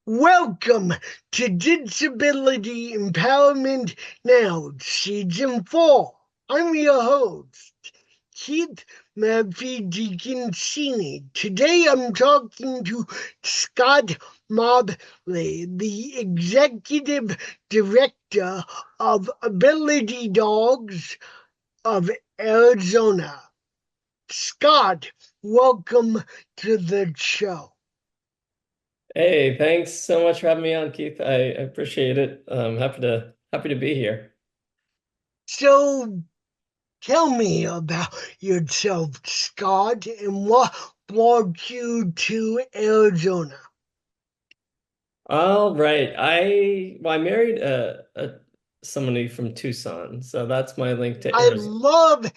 Welcome to Disability Empowerment Now, Season 4. I'm your host, Keith Murphy DeConcini. Today I'm talking to Scott Mobley, the Executive Director of Ability Dogs of Arizona. Scott, welcome to the show. Hey, thanks so much for having me on, Keith. I appreciate it. Happy to be here. So tell me about yourself, Scott, and what brought you to Arizona. All right. I married somebody from Tucson, so that's my link to I Arizona. love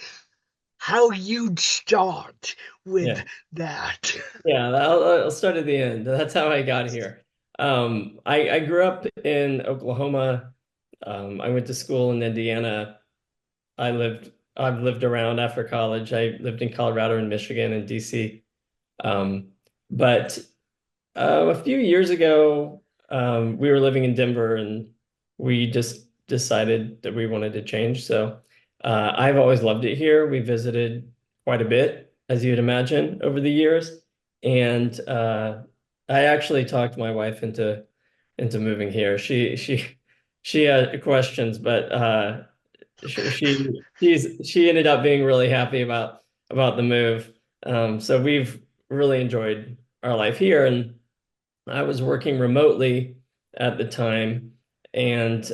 how you start with Yeah, that. yeah. I'll start at the end. That's how I got here. I grew up in Oklahoma. I went to school in Indiana. I've lived around after college. I lived in Colorado and Michigan and DC. But a few years ago, we were living in Denver and we just decided that we wanted to change. So I've always loved it here. We visited quite a bit, as you'd imagine, over the years. And I actually talked my wife into moving here. She had questions, but she ended up being really happy about the move. So we've really enjoyed our life here, and I was working remotely at the time, and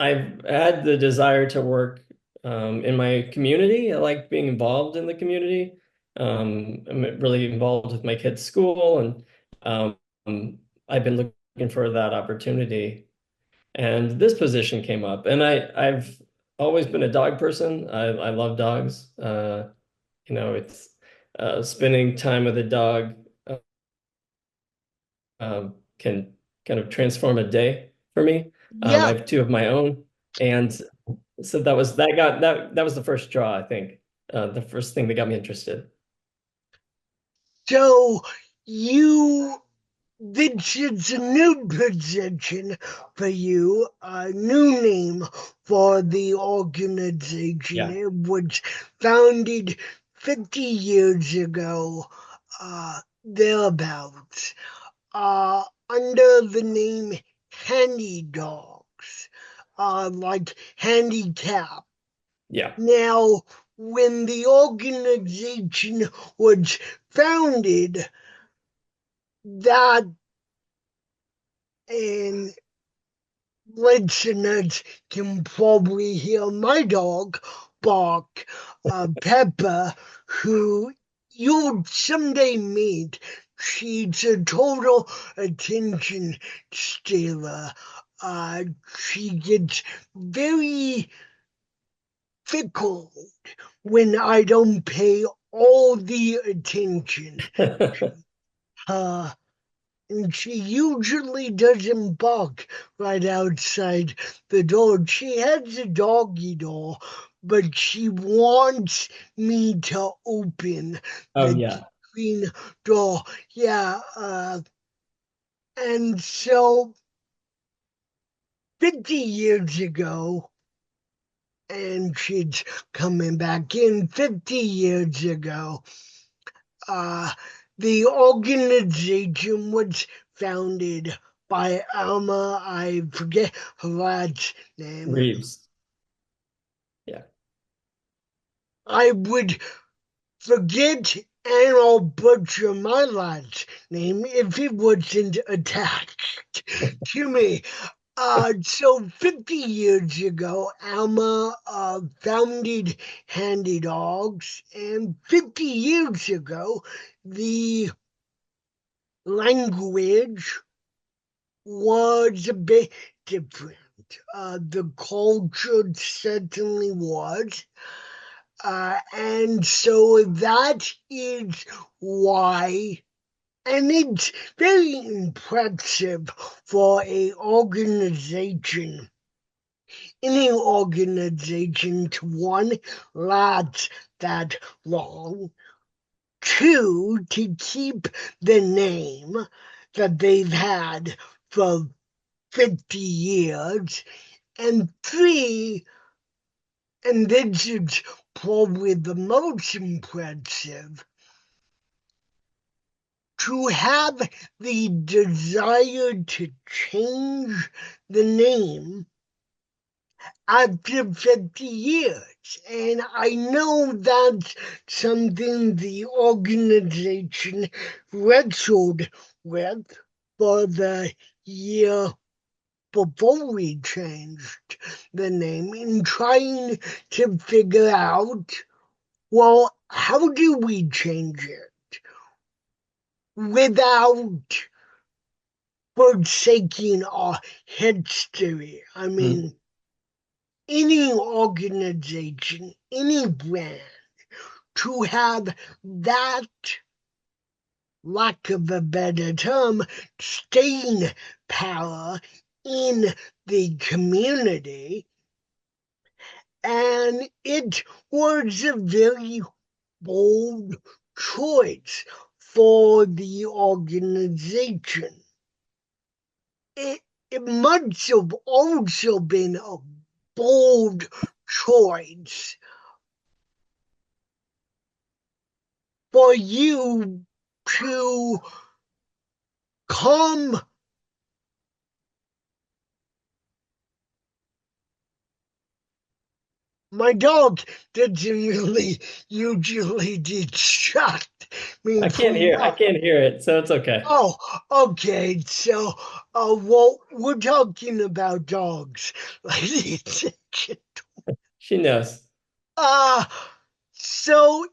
I've had the desire to work in my community. I like being involved in the community. I'm really involved with my kids' school, and I've been looking for that opportunity. And this position came up, and I've always been a dog person. I love dogs. It's spending time with a dog can kind of transform a day for me. I Yeah, have two of my own, and so that was the first draw, I think, the first thing that got me interested. so you, this is a new position for you, a new name for the organization. Yeah. It was founded 50 years ago, thereabouts. Under the name Handi-Dogs, like handicap. Yeah. Now, when the organization was founded, that and listeners can probably hear my dog bark, Pepper, who you'll someday meet. She's a total attention stealer. Uh, she gets very fickle when I don't pay all the attention. Uh, and she usually doesn't bark right outside the door. She has a doggy door, but she wants me to open Oh the yeah. screen door. Yeah, and so 50 years ago, and she's coming back in 50 years ago, uh, the organization was founded by Alma, I forget her last name. Reeves. Yeah. I would forget and I'll butcher my last name if it wasn't attached to me. So 50 years ago, Alma founded Handi-Dogs, and 50 years ago, the language was a bit different. The culture certainly was. And so that is why, and it's very impressive for any organization to one, last that long, two, to keep the name, that they've had for 50 years, and three, and this is probably the most impressive, to have the desire to change the name after 50 years. And I know that's something the organization wrestled with for the year before we changed the name, in trying to figure out, well, how do we change it without forsaking our history? I Mm. mean, any organization, any brand, to have that, lack of a better term, staying power in the community. And it was a very bold choice for the organization. It, it must have also been a bold choice for you to come. My dog doesn't really usually distract me from I what. can't hear it, so it's okay. Oh, okay. So, well, we're talking about dogs, ladies and gentlemen. She knows. Uh, so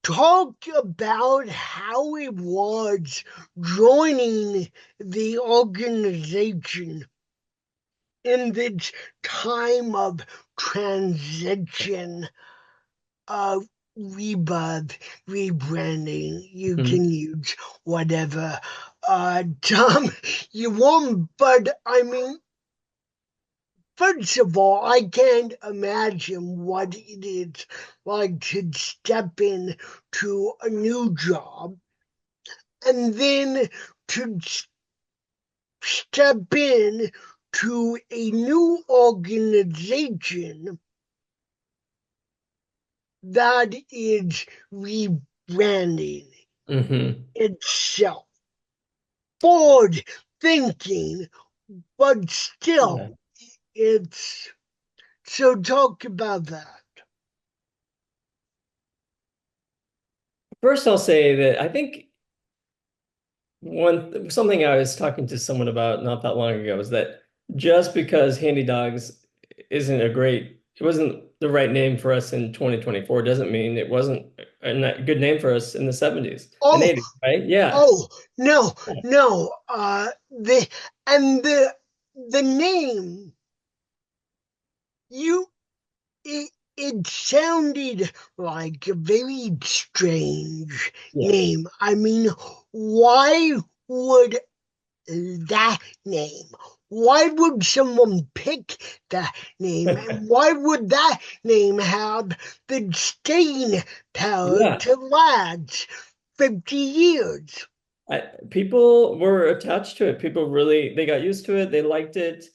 talk about how it was joining the organization in this time of transition, uh, rebirth, rebranding. You Mhm. can use whatever term you want, but I mean, first of all, I can't imagine what it is like to step in to a new job and then to step in to a new organization that is rebranding Mhm. itself. Forward thinking, but Yeah. still, it's so talk about that. First, I'll say that I think one something I was talking to someone about not that long ago is that just because Handi-Dogs isn't a great, it wasn't the right name for us in 2024 doesn't mean it wasn't a good name for us in the 70s and Oh, 80s, right? Yeah. oh, no, no. And the name, you it sounded like a very strange Yeah. name. I mean, why would that name? Why would someone pick that name? And why would that name have the staying power Yeah. to last 50 years? People were attached to it. People really, they got used to it. They liked it.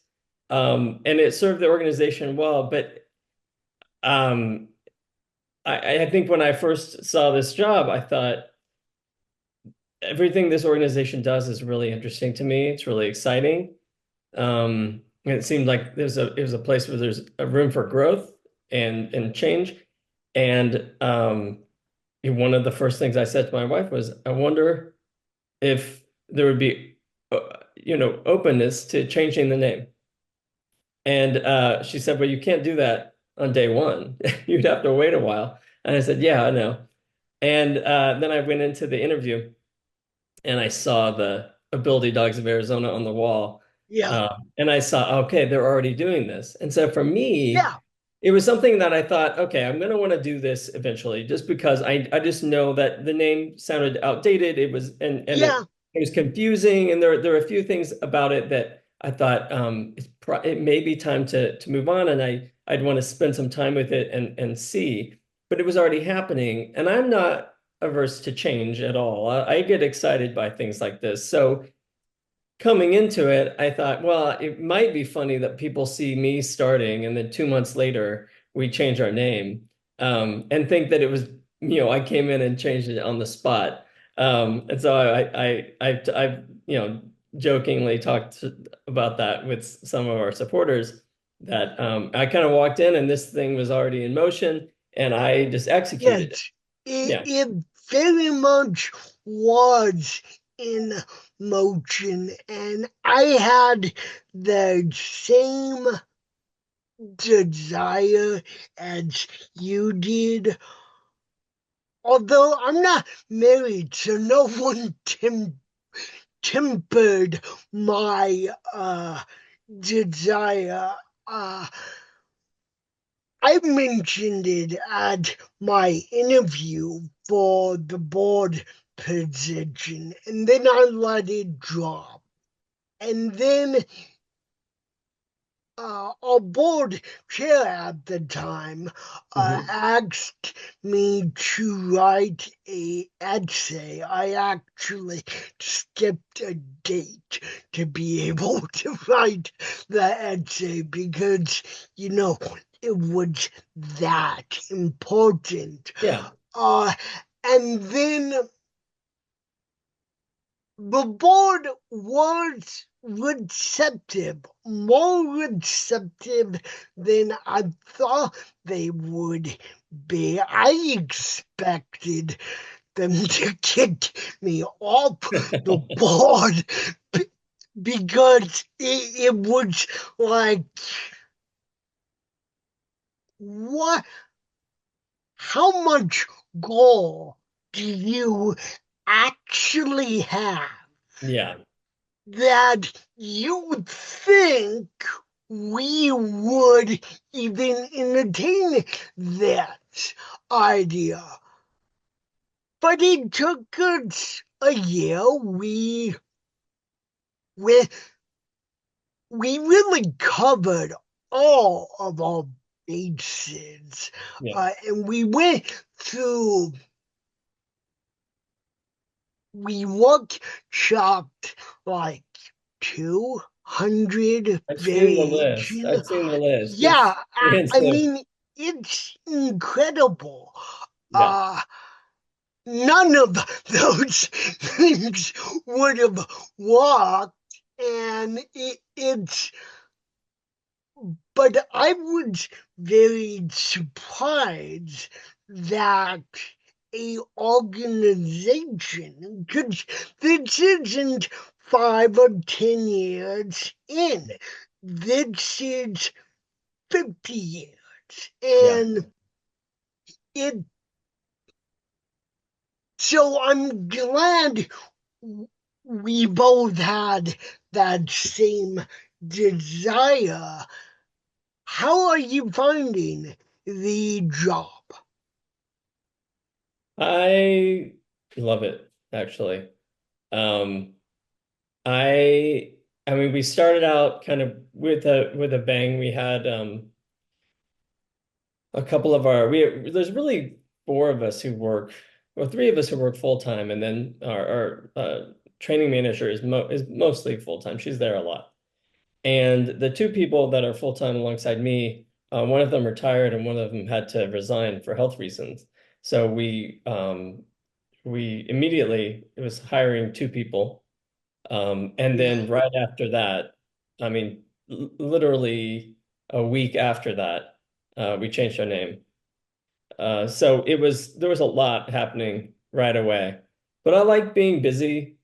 And it served the organization well. But um, I think when I first saw this job, I thought everything this organization does is really interesting to me. It's really exciting. And it seemed like it was a place where there's a room for growth and change. And one of the first things I said to my wife was, I wonder if there would be, openness to changing the name. And she said, well, you can't do that on day one. You'd have to wait a while. And I said, yeah, I know. And then I went into the interview and I saw the Ability Dogs of Arizona on the wall. Yeah, And I saw, okay, they're already doing this. And so for me, yeah, it was something that I thought, okay, I'm going to want to do this eventually, just because I just know that the name sounded outdated. It was and yeah. it was confusing, and there are a few things about it that I thought it may be time to move on, and I'd want to spend some time with it and see. But it was already happening, and I'm not. averse to change at all. I get excited by things like this. So coming into it, I thought, well, it might be funny that people see me starting and then 2 months later we change our name, and think that it was, I came in and changed it on the spot. And so I've, jokingly talked about that with some of our supporters that I kind of walked in and this thing was already in motion and I just executed it. Yes, it, Yeah. it very much was in motion, and I had the same desire as you did. Although I'm not married, so no one tempered my desire. Uh, I mentioned it at my interview for the board position, and then I let it drop. And then our board chair at the time Mhm. asked me to write a essay. I actually skipped a date to be able to write the essay because, you know, it was that important. Yeah. Uh, and then the board was receptive, more receptive than I thought they would be. I expected them to kick me off the board because it was like, what? How much goal do you actually have Yeah. that you think we would even entertain that idea? But it took us a year. We, we really covered all of our bases. Yeah. And we went through, we workshopped like 200 I've seen the list. variation. I've seen the list. It's Yeah, I extensive. mean, it's incredible. Yeah. Uh, None of those things would have worked, and but I was very surprised that a organization, because this isn't 5 or 10 years in, this is 50 years. Yeah. And it, so I'm glad we both had that same desire. How are you finding the job? I love it, actually. Um, I I mean we started out kind of with a bang. We had a couple of our there's really four of us who work, or three of us who work full time, and then our training manager is mostly full time. She's there a lot. And the two people that are full time alongside me, one of them retired and one of them had to resign for health reasons. So we immediately it was hiring two people, and Yeah. then right after that, I mean, literally a week after that, we changed our name. So there was a lot happening right away. But I like being busy.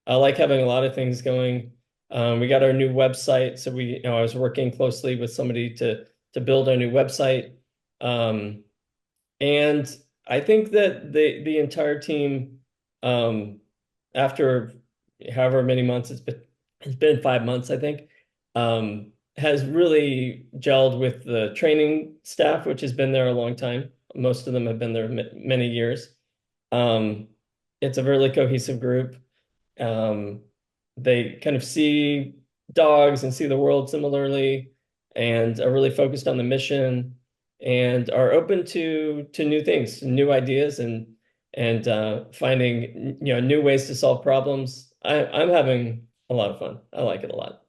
I like having a lot of things going. We got our new website, so I was working closely with somebody to build our new website. Um, and I think that the entire team, um, after however many months it's been 5 months, I think, has really gelled with the training staff, which has been there a long time. Most of them have been there many years. Um, it's a really cohesive group. Um, they kind of see dogs and see the world similarly and are really focused on the mission and are open to new things, new ideas, and finding new ways to solve problems. I'm having a lot of fun. I like it a lot.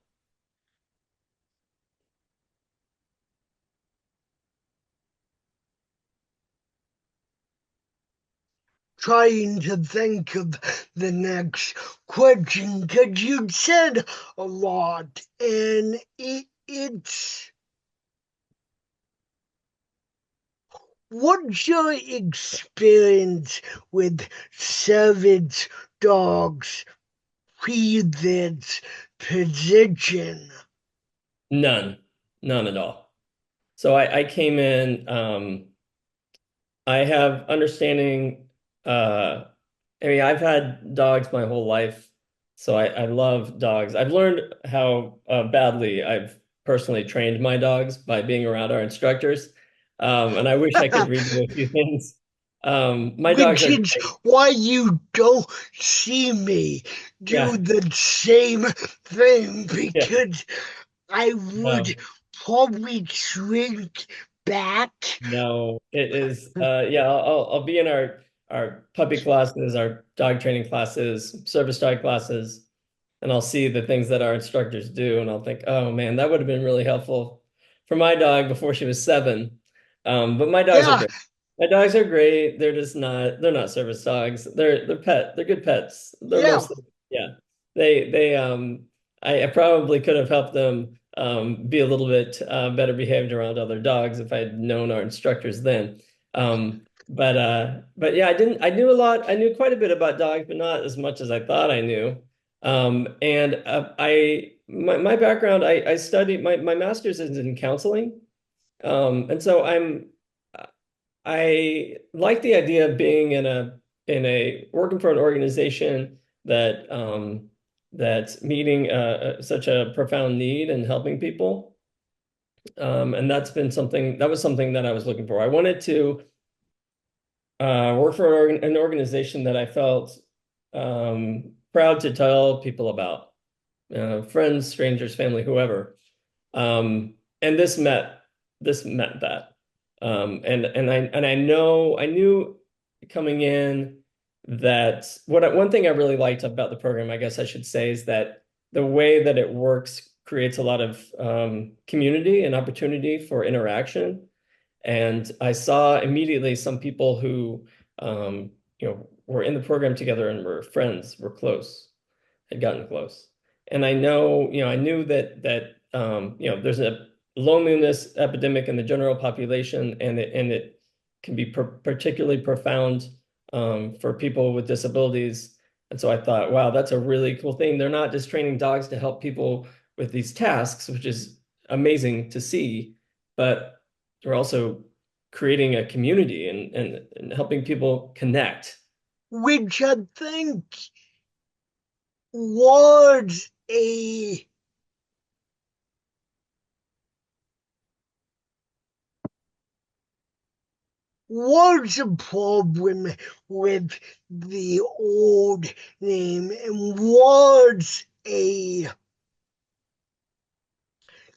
Trying to think of the next question because you said a lot, and it's what's your experience with service dogs previous position? None, none at all. So I came in. I have understanding. I mean, I've had dogs my whole life, so I love dogs. I've learned how badly I've personally trained my dogs by being around our instructors, and I wish I could redo a few things. My dogs Which are is great. why you don't see me do Yeah, the same thing yeah. because I would No, probably shrink back. no, it is. Yeah, I'll be in our puppy classes, our dog training classes, service dog classes, and I'll see the things that our instructors do, and I'll think, oh man, that would have been really helpful for my dog before she was 7. But my dogs are Yeah, great. My dogs are great. They're not service dogs. They're good pets. They're yeah. mostly, yeah. I probably could have helped them be a little bit better behaved around other dogs if I had known our instructors then. But yeah, I knew a lot. I knew quite a bit about dogs, but not as much as I thought I knew. And my background, I studied my master's is in counseling. And so I like the idea of being in a working for an organization that's meeting such a profound need and helping people. And that was something that I was looking for. I wanted to work for an organization that I felt proud to tell people about, friends, strangers, family, whoever. And this met that. I knew coming in that one thing I really liked about the program, I guess I should say, is that the way that it works creates a lot of community and opportunity for interaction. And I saw immediately some people who were in the program together and were friends, were close, had gotten close. And I knew that there's a loneliness epidemic in the general population, and it can be particularly profound for people with disabilities. And so I thought, wow, that's a really cool thing. They're not just training dogs to help people with these tasks, which is amazing to see, but they're also creating a community and helping people connect. Which I think was a was a problem with the old name and was a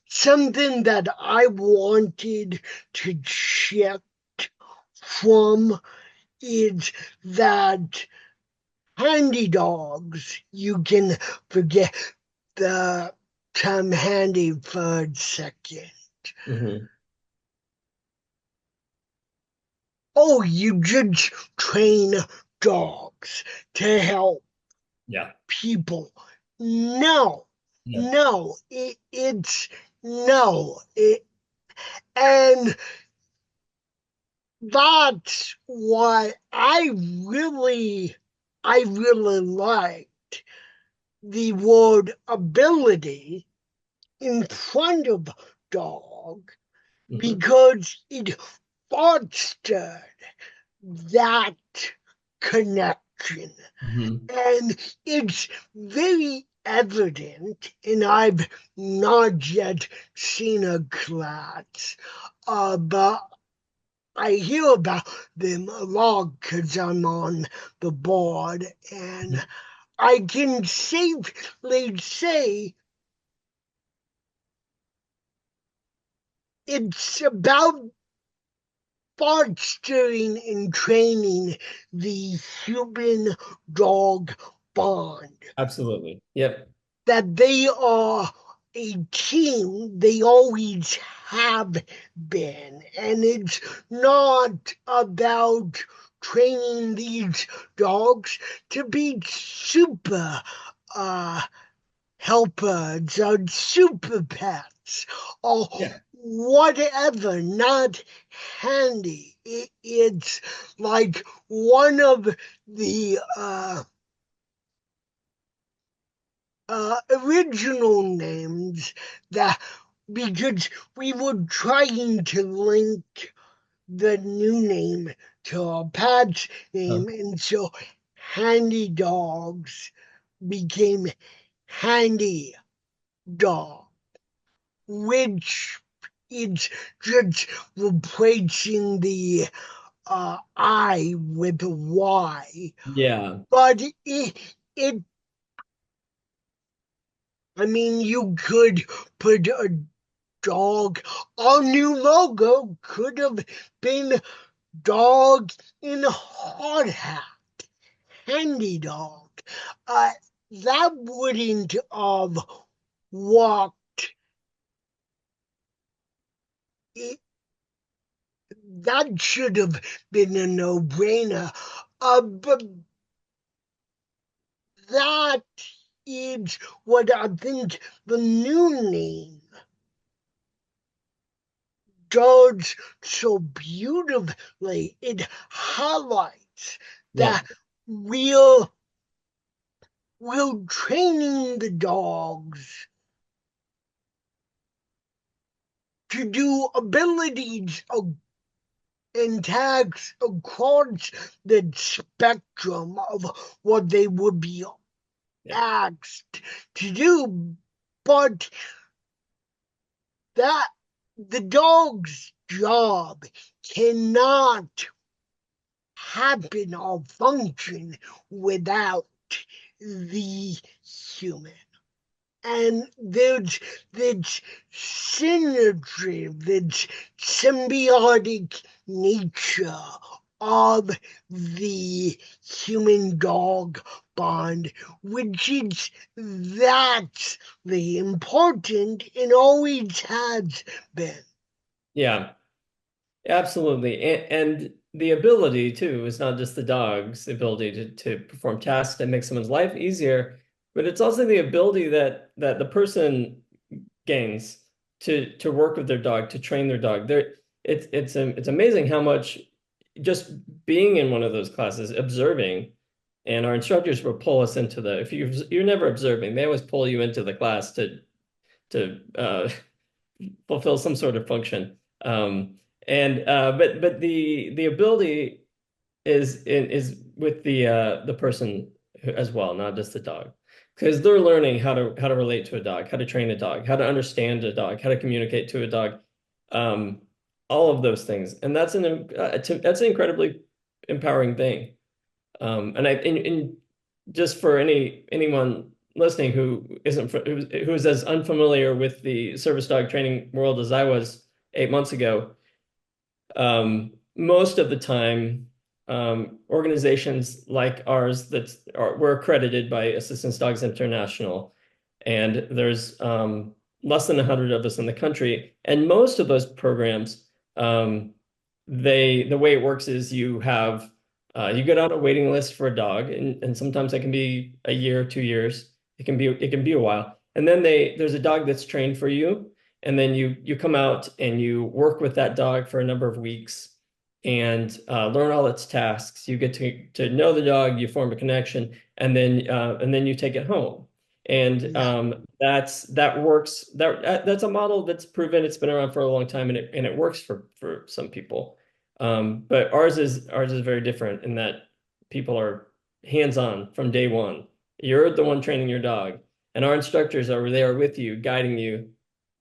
something that I wanted to shift from is that Handi-Dogs, you can forget the term handy for a second. Mhm. Oh, you just train dogs to help Yeah. people. No, Yeah. no, it's no. And that's why I really liked the word ability in front of dog Mhm. because it fostered that connection. Mhm. And it's very evident, and I've not yet seen a class, but I hear about them a lot because I'm on the board, and I can safely say it's about fostering and training the human dog bond, Absolutely. Yep. that they are a team, they always have been. And it's not about training these dogs to be super uh, helpers or super pets or Yeah. whatever, not handy. It's like one of the original names that, because we were trying to link the new name to our pet's Huh. name, and so Handi-Dogs became Handy Dog, which is just replacing the I with a Y. Yeah. But it, I mean, you could put a dog. Our new logo could have been dog in a hard hat, Handi-Dog. Uh, that wouldn't have worked. It, that should have been a no-brainer. But that is what I think the new name does so beautifully. It highlights Yeah. that we're, we're training the dogs to do abilities and tags across the spectrum of what they would be Yeah. asked to do, but that the dog's job cannot happen or function without the human. And there's this synergy, this symbiotic nature of the human dog bond, which is that's the important and always has been. Yeah. Absolutely. And the ability too is not just the dog's ability to perform tasks that make someone's life easier, but it's also the ability that the person gains to work with their dog, to train their dog. It's amazing how much just being in one of those classes, observing, and our instructors will pull us into the, if you're never observing, they always pull you into the class to fulfill some sort of function. And but the ability is with the person as well, not just the dog, because they're learning how to relate to a dog, how to train a dog, how to understand a dog, how to communicate to a dog, um, all of those things, and that's an incredibly empowering thing. And just for anyone listening who isn't who is as unfamiliar with the service dog training world as I was 8 months ago, most of the time, organizations like ours we're accredited by Assistance Dogs International, and there's less than 100 of us in the country, and most of those programs, the way it works is you get on a waiting list for a dog, and sometimes that can be a year, 2 years. It can be a while, and then there's a dog that's trained for you, and then you come out and you work with that dog for a number of weeks and learn all its tasks. You get to know the dog, you form a connection, and then you take it home. And Yeah, that's a model that's proven. It's been around for a long time, and it works for some people. But ours is very different in that people are hands-on from day one. You're the one training your dog, and our instructors are there with you, guiding you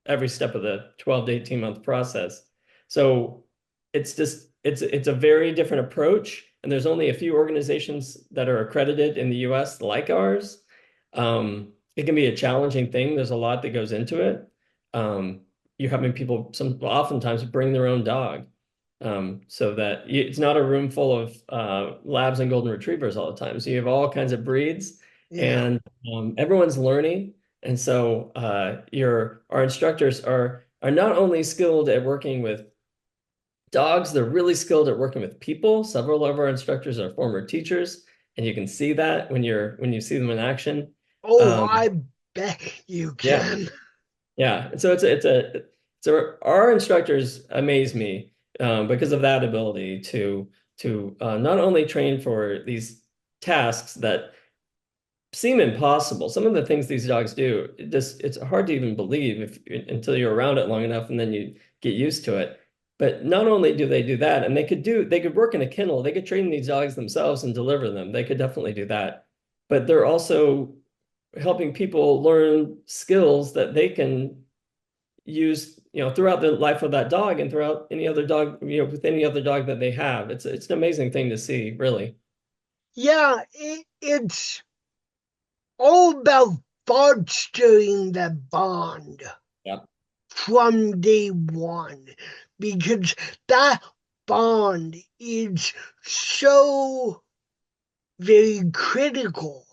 every step of the 12 to 18 month process. So it's a very different approach. And there's only a few organizations that are accredited in the US like ours. It can be a challenging thing. There's a lot that goes into it. You're having people oftentimes bring their own dog. so that it's not a room full of labs and golden retrievers all the time. So you have all kinds of breeds, Yeah. and everyone's learning. And so our instructors are not only skilled at working with dogs, they're really skilled at working with people. Several of our instructors are former teachers, and you can see that when you see them in action. Oh, Um, I bet you yeah, can. yeah. And so our instructors amaze me because of that ability to not only train for these tasks that seem impossible. Some of the things these dogs do, it's hard to even believe until you're around it long enough and then you get used to it. But not only do they do that, and they could work in a kennel, they could train these dogs themselves and deliver them. They could definitely do that. But they're also helping people learn skills that they can use, throughout the life of that dog and throughout any other dog, with any other dog that they have. It's an amazing thing to see, really. Yeah, it's all about fostering that bond Yeah. from day one because that bond is so very critical.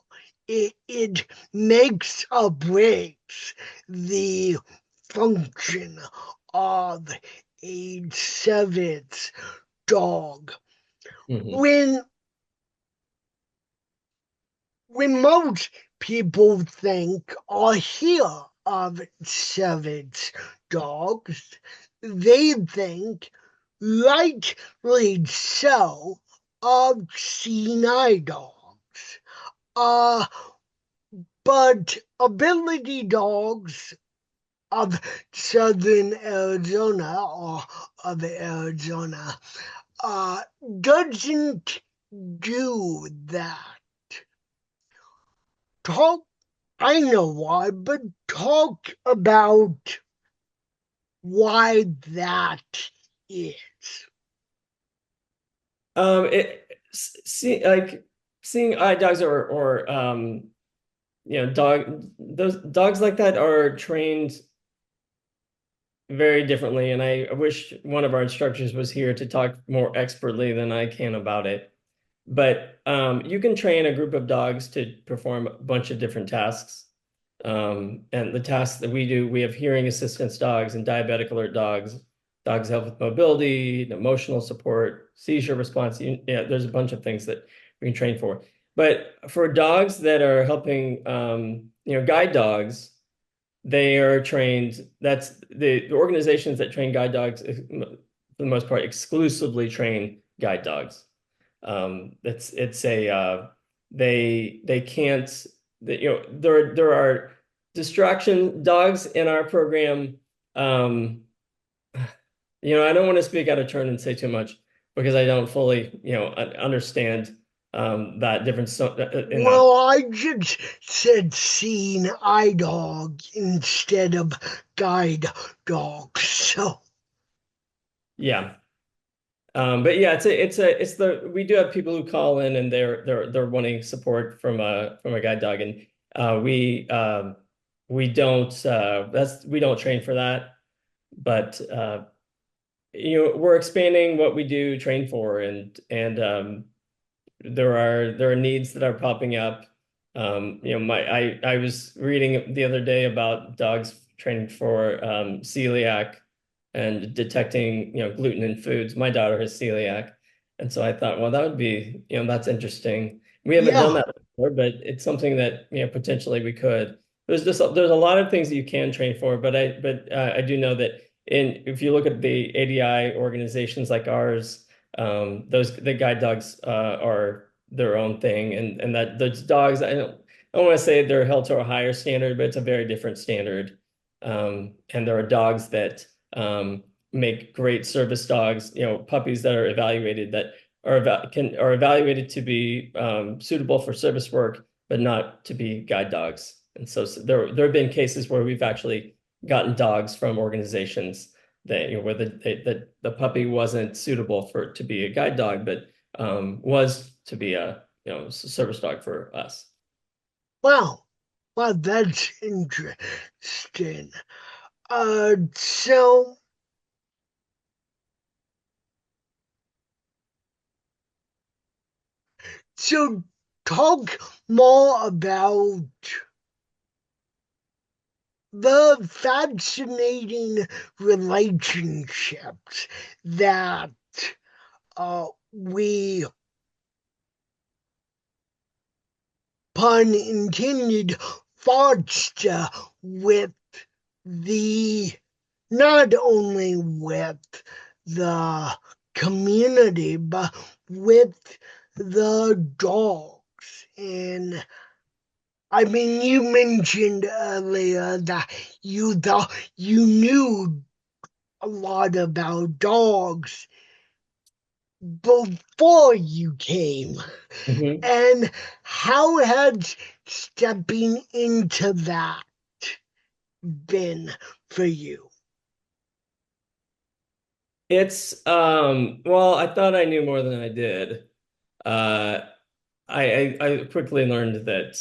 It makes or breaks the function of a service dog. Hmm. When when most people think or hear of savage dogs, they think, rightly so, of senile dogs. Uh, but ability dogs of southern Arizona or of Arizona uh, doesn't do that. Talk I know why, but talk about why that is. Like seeing eye dogs or those dogs like that are trained very differently, and I wish one of our instructors was here to talk more expertly than I can about it. But you can train a group of dogs to perform a bunch of different tasks. And the tasks that we do, we have hearing assistance dogs and diabetic alert dogs. Dogs help with mobility, emotional support, seizure response. Yeah, there's a bunch of things that we can train for. But for dogs that are helping, guide dogs, they are trained. That's the organizations that train guide dogs, for the most part, exclusively train guide dogs. It's a they can't there are distraction dogs in our program. Um, I don't want to speak out of turn and say too much because I don't fully understand that difference in that. Well, I just said seen eye dog instead of guide dog, so Yeah. But yeah, it's the we do have people who call in and they're wanting support from a guide dog, and we don't we don't train for that, but we're expanding what we do train for, and there are needs that are popping up. I was reading the other day about dogs training for celiac and detecting gluten in foods. My daughter has celiac, and so I thought, well, that would be that's interesting. We haven't done yeah. that before, but it's something that potentially we could. There's a lot of things that you can train for, but I do know that if you look at the ADI organizations like ours, the guide dogs are their own thing, and that those dogs I don't want to say they're held to a higher standard, but it's a very different standard. And there are dogs that make great service dogs, puppies that are evaluated that are evaluated to be suitable for service work, but not to be guide dogs. And so, there have been cases where we've actually gotten dogs from organizations that where the puppy wasn't suitable for to be a guide dog, but was to be a service dog for us. Wow. Wow, that's interesting. So So talk more about the fascinating relationships that we, pun intended, foster with the not only with the community but with the dogs. And I mean, you mentioned earlier that you thought you knew a lot about dogs before you came. Mhm. And how has stepping into that been for you? It's well, I thought I knew more than I did. Uh I quickly learned that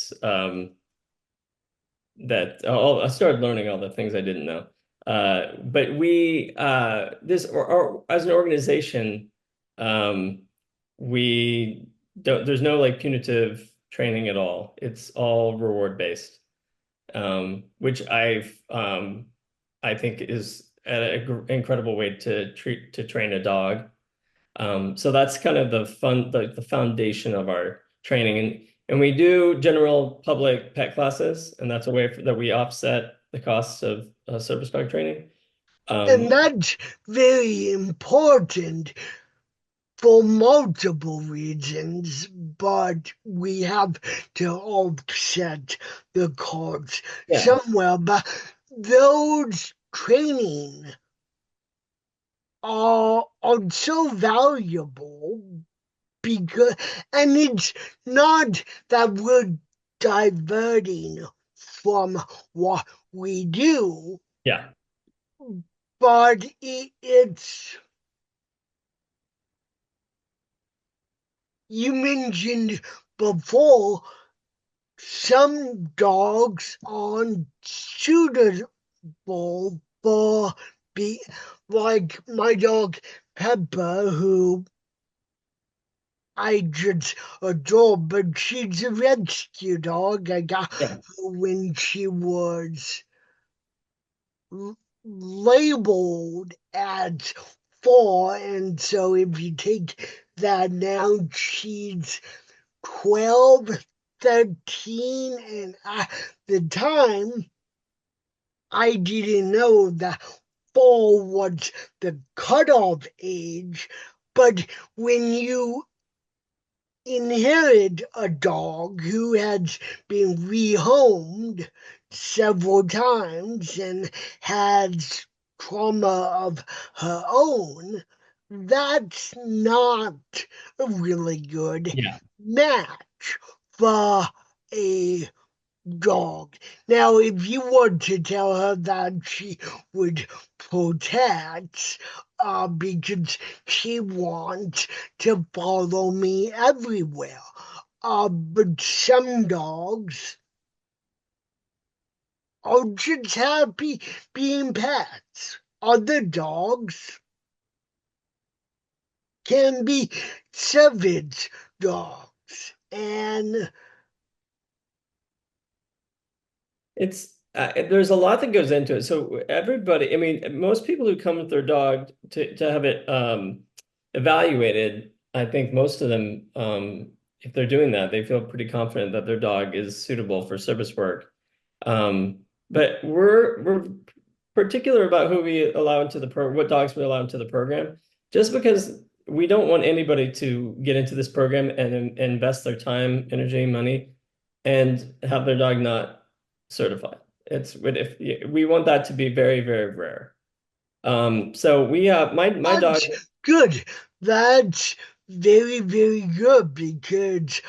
I started learning all the things I didn't know. But we this or as an organization, um, we don't. There's no like punitive training at all. It's all reward based, which I think is an incredible way to train a dog. So that's kind of the fun, the foundation of our training. And we do general public pet classes, and that's a way that we offset the costs of service dog training. And Um, that's very important for multiple reasons, but we have to offset the costs yeah, somewhere. But those training are so valuable because, and it's not that we're diverting from what we do, yeah, but it's, you mentioned before, some dogs aren't suitable for be like my dog Pepper, who I just adore, but she's a rescue dog. I got yeah, her when she was labeled as 4, and so if you take that now, she's 12, 13, and at the time I didn't know that 4 was the cutoff age. But when you inherit a dog who has been rehomed several times and has trauma of her own, that's not a really good yeah. match for a dog. Now, if you were to tell her that she would protect, because she wants to follow me everywhere. But some dogs are just happy being pets. Other dogs can be savage dogs. And It's there's a lot that goes into it. So everybody, I mean, most people who come with their dog to have it evaluated, I think most of them, if they're doing that, they feel pretty confident that their dog is suitable for service work. But we're particular about who we allow into the pro what dogs we allow into the program, just because we don't want anybody to get into this program and invest their time, energy, money, and have their dog not certified. It's if we want that to be very, very rare. So we my dog, that's good. That's very, very good because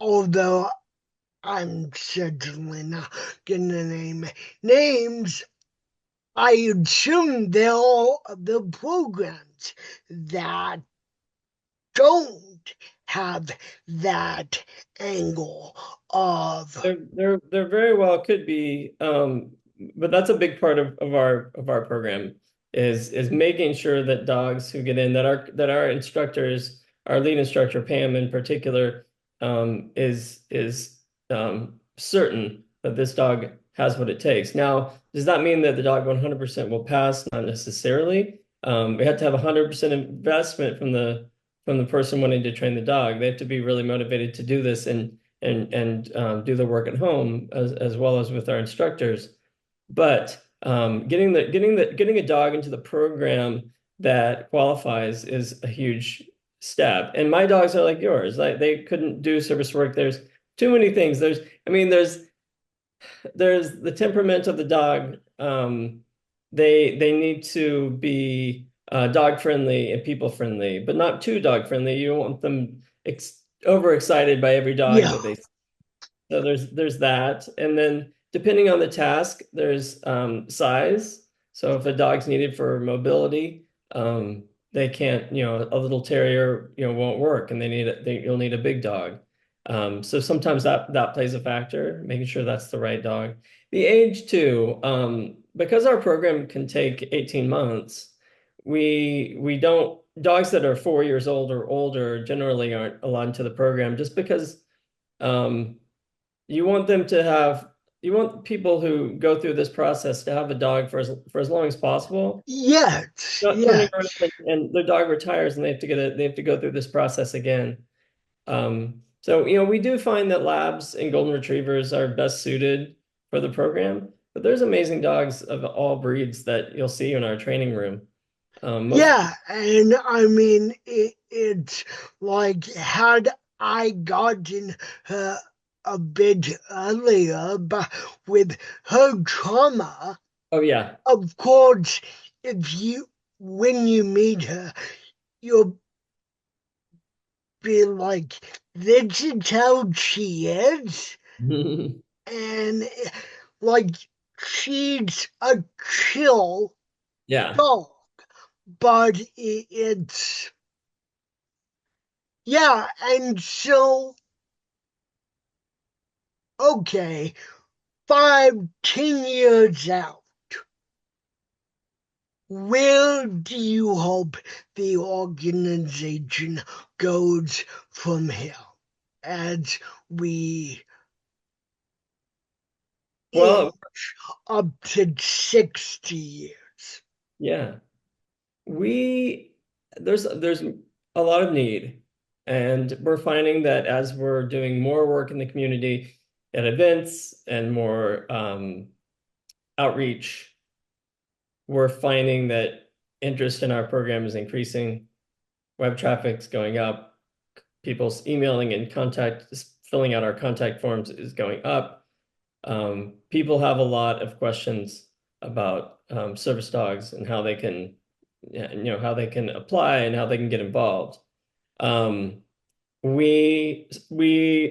although I'm certainly not gonna name names, I assume they're all the programs that don't have that angle of. they're very well could be, but that's a big part of our program is making sure that dogs who get in that our instructors our lead instructor, Pam in particular, certain that this dog has what it takes. Now, does that mean that the dog 100% will pass? Not necessarily. We have to have 100% investment from the person wanting to train the dog. They have to be really motivated to do this and do the work at home as well as with our instructors. But getting a dog into the program that qualifies is a huge step. And my dogs are like yours. Like they couldn't do service work. There's too many things. I mean, there's the temperament of the dog. They need to be dog friendly and people friendly, but not too dog friendly. You don't want them overexcited by every dog Yeah. that they. So there's that, and then depending on the task, there's size. So if a dog's needed for mobility, they can't, a little terrier, won't work, and you'll need a big dog. So sometimes that plays a factor, making sure that's the right dog. The age too, because our program can take 18 months, we don't dogs that are 4 years old or older generally aren't allowed into the program just because um, you want them to have you want people who go through this process to have a dog for as long as possible, Yes. not turning around Yes. and their dog retires and they have to go through this process again. So we do find that labs and golden retrievers are best suited for the program, but there's amazing dogs of all breeds that you'll see in our training room. Most Yeah. And I mean, it's like, had I gotten her a bit earlier, but with her trauma, Oh yeah. of course, when you meet her, you'll be like, this is how she is. And like, she's a chill Yeah. dog, but it's, yeah. And so, okay, 5, 10 years out, where do you hope the organization goes from here as we Well, age up to 60 years? yeah. We there's a lot of need, and we're finding that as we're doing more work in the community at events and more outreach, we're finding that interest in our program is increasing, web traffic's going up, people's emailing and filling out our contact forms is going up. People have a lot of questions about service dogs and how they can, how they can apply and how they can get involved. Um, we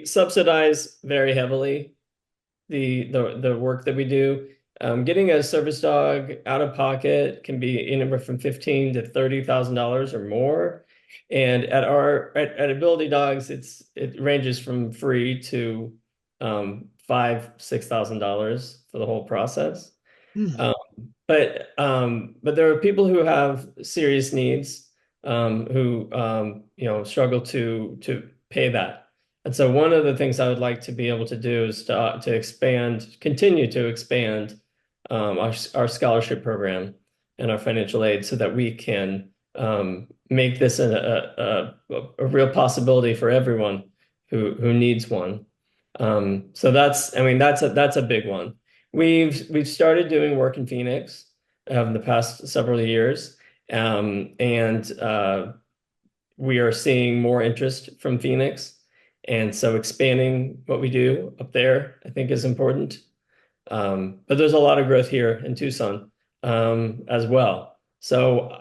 subsidize very heavily the work that we do. Getting a service dog out of pocket can be anywhere from $15,000 to $30,000 or more. And at Ability Dogs, it ranges from free to $5,000 to $6,000 for the whole process. Hmm. Um, but there are people who have serious needs, who struggle to pay that. And so one of the things I would like to be able to do is continue to expand our scholarship program and our financial aid so that we can make this a real possibility for everyone who needs one. So I mean, that's a big one. We've started doing work in Phoenix in the past several years, and we are seeing more interest from Phoenix, and so expanding what we do up there, I think, is important. But there's a lot of growth here in Tucson as well. So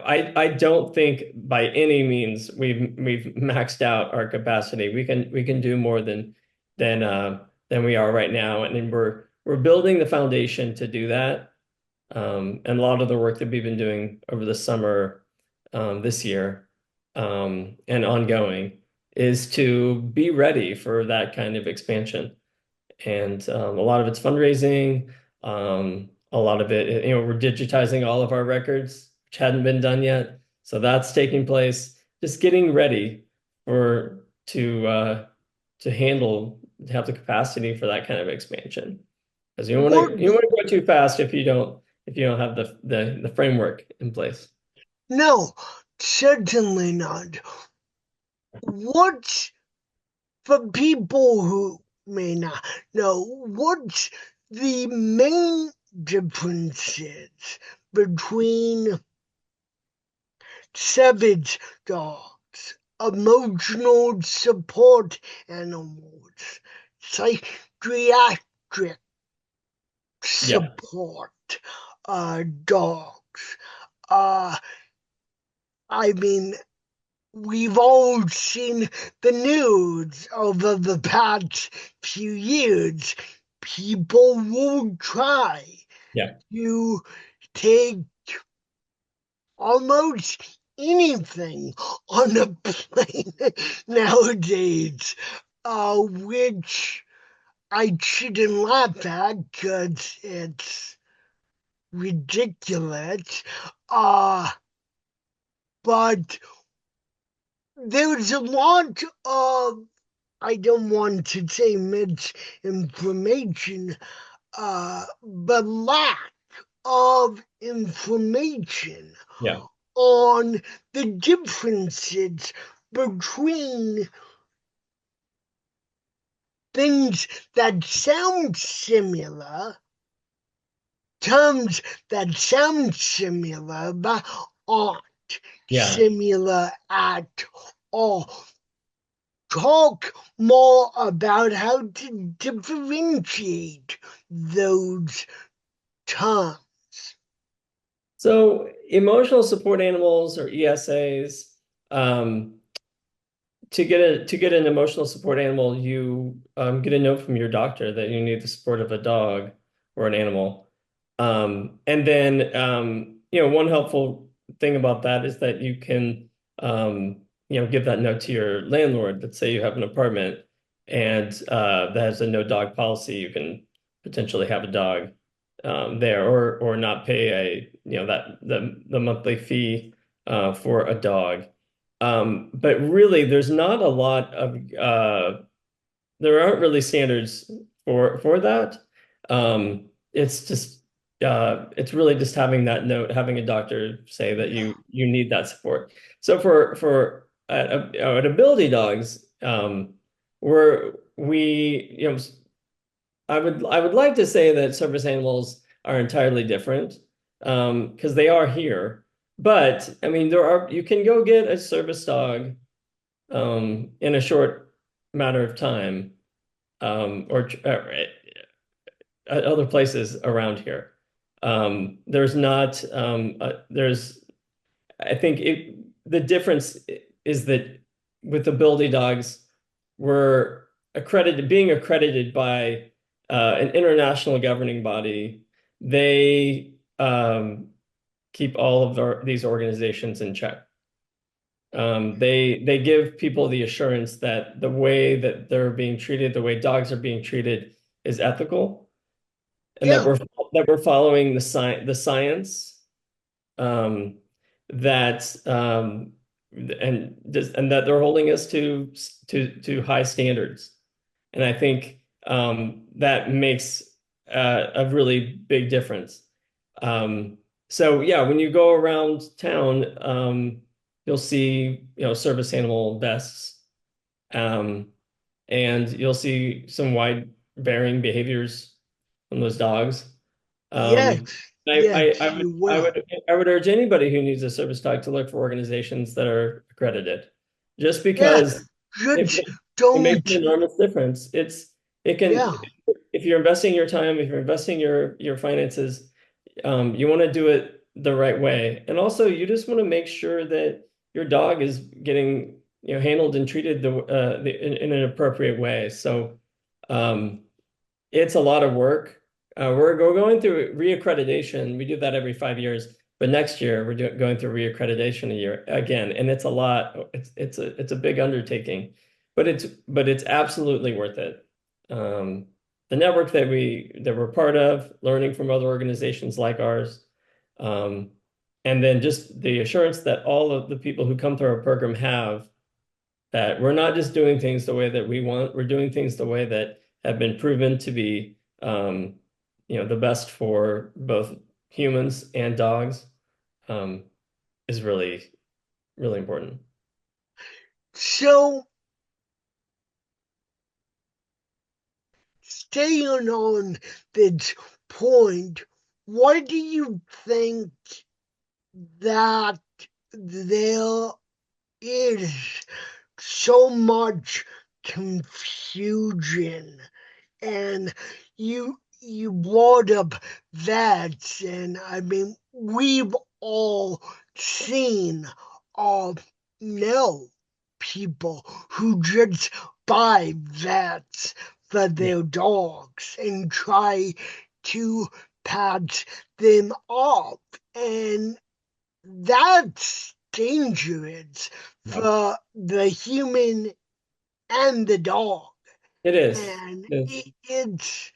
I don't think by any means we've maxed out our capacity. We can do more than we are right now, and then we're building the foundation to do that. And a lot of the work that we've been doing over the summer, this year, and ongoing is to be ready for that kind of expansion. And a lot of it's fundraising. A lot of it, we're digitizing all of our records, which hadn't been done yet. So that's taking place. just getting ready for to handle to have the capacity for that kind of expansion. Because What? you don't want to go too fast if you don't have the framework in place. No, certainly not. What, for people who may not know, what's the main differences between savage dogs, emotional support animals, psychiatric Yeah, support dogs? Uh, I mean, we've all seen the news over the past few years. People will try yeah. to take almost anything on a plane nowadays, which I shouldn't laugh at because it's ridiculous. Uh, but there's a lot of, I don't want to say misinformation, but lack of information Yeah. on the differences between things that sound similar, terms that sound similar but aren't Yeah. similar at all. Talk more about how to differentiate those terms. So emotional support animals or ESAs, um, to get an emotional support animal, you get a note from your doctor that you need the support of a dog or an animal. And then one helpful thing about that is that you can give that note to your landlord. Let's say you have an apartment and that has a no dog policy, you can potentially have a dog there or not pay a that the monthly fee for a dog. But really, there's not a lot of there aren't really standards for that. It's just it's really just having that note, having a doctor say that you need that support. So for at Ability Dogs, where we I would like to say that service animals are entirely different because they are here. But I mean, there are you can go get a service dog in a short matter of time or at other places around here. There's not there's I think the difference is that with ability dogs, we're being accredited by an international governing body. They keep all of these organizations in check. They give people the assurance that the way that they're being treated, the way dogs are being treated, is ethical, and Yeah, that we're following the science um, that and that they're holding us to high standards. And I think that makes a really big difference. Um, so yeah, when you go around town, you'll see service animal vests, um, and you'll see some wide varying behaviors from those dogs. yes, Um, yes, you will. I would urge anybody who needs a service dog to look for organizations that are accredited, just Yeah, because it just it makes an don't. enormous difference. It can Yeah, if you're investing your time, if you're investing your finances, you want to do it the right way, and also you just want to make sure that your dog is getting handled and treated in an appropriate way. So. Um, it's a lot of work. We're going through reaccreditation. We do that every 5 years, but next year we're going through reaccreditation a year again, and it's a lot. It's a big undertaking, but it's absolutely worth it. Um, the network that we're part of, learning from other organizations like ours, um, And then just the assurance that all of the people who come through our program have that we're not just doing things the way that we want, we're doing things the way that have been proven to be the best for both humans and dogs, um, is really, really important. So, staying on this point, why do you think that there is so much confusion? And you brought up vets, and I mean, we've all seen or know people who just buy vets for Yeah. their dogs and try to patch them up, and that's dangerous Yeah. for the human and the dog. It is. And It is. it's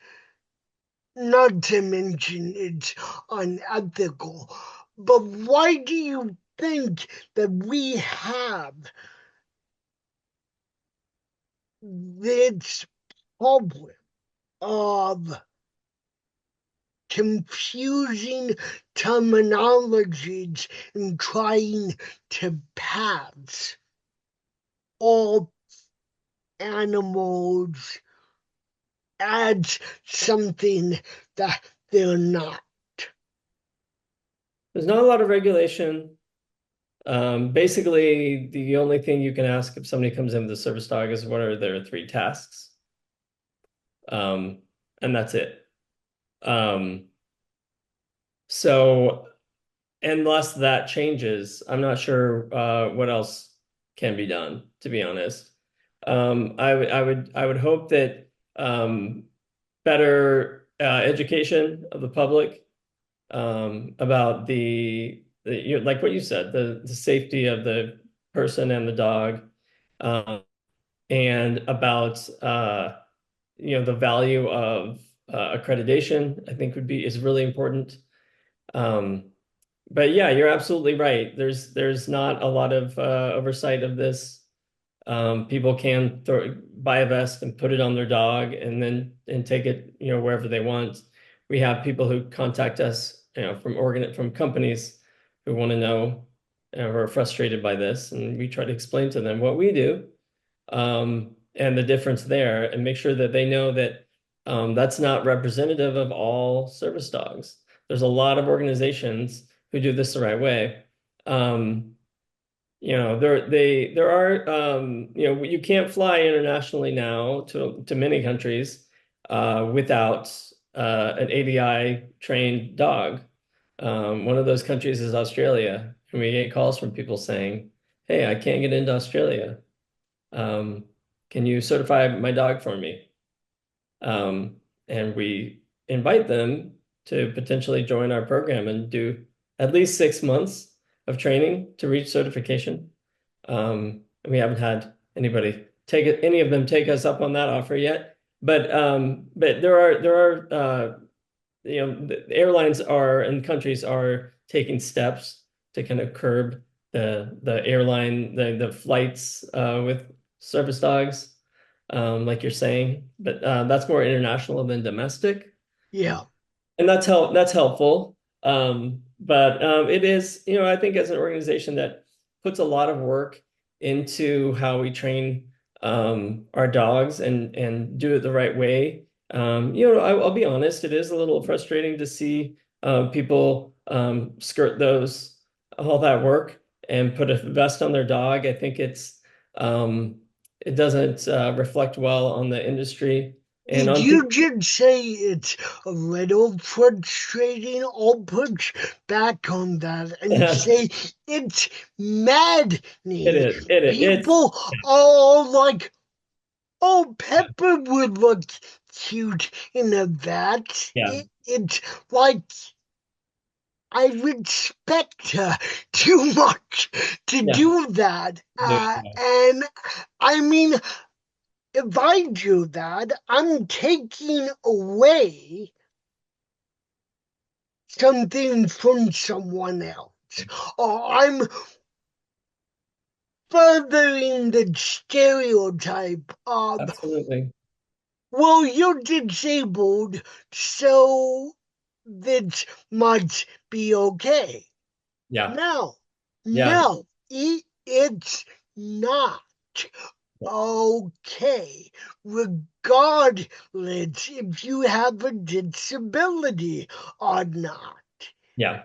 not to mention it's unethical. But why do you think that we have this problem of confusing terminologies and trying to pass all animals as something that they're not? There's not a lot of regulation. Basically, the only thing you can ask if somebody comes in with a service dog is what are their three tasks? Um, and that's it. Um, so unless that changes, I'm not sure what else can be done, to be honest. I would hope that better education of the public about like what you said, the safety of the person and the dog, um, and about the value of accreditation, I think is really important. Um, but yeah, you're absolutely right. There's not a lot of oversight of this. People can buy a vest and put it on their dog and take it, wherever they want. We have people who contact us, from companies who want to know, who are frustrated by this, and we try to explain to them what we do, and the difference there, and make sure that they know that that's not representative of all service dogs. There's a lot of organizations who do this the right way. There are you can't fly internationally now to many countries without an ADI trained dog. One of those countries is Australia, and we get calls from people saying, "Hey, I can't get into Australia. Um, can you certify my dog for me?" And we invite them to potentially join our program and do at least 6 months of training to reach certification. We haven't had any of them take us up on that offer yet. But the airlines and countries are taking steps to kind of curb the flights with service dogs, like you're saying. But that's more international than domestic, Yeah. and that's helpful. But it is, I think as an organization that puts a lot of work into how we train our dogs and do it the right way. I'll be honest, it is a little frustrating to see people skirt all that work and put a vest on their dog. I think it doesn't reflect well on the industry and Did on you people. just say it's a little frustrating? I'll push back on that and say it's It maddening. is. It's People are like, oh, Pepper would look cute in a vat. yeah, It's like I respect her too much to yeah. do that. Yeah. And I mean, if I do that, I'm taking away something from someone else. I'm furthering the stereotype of, Absolutely. well, you're disabled, so this must be okay. Yeah. No, Yeah. no, it's not okay, regardless if you have a disability or not. Yeah.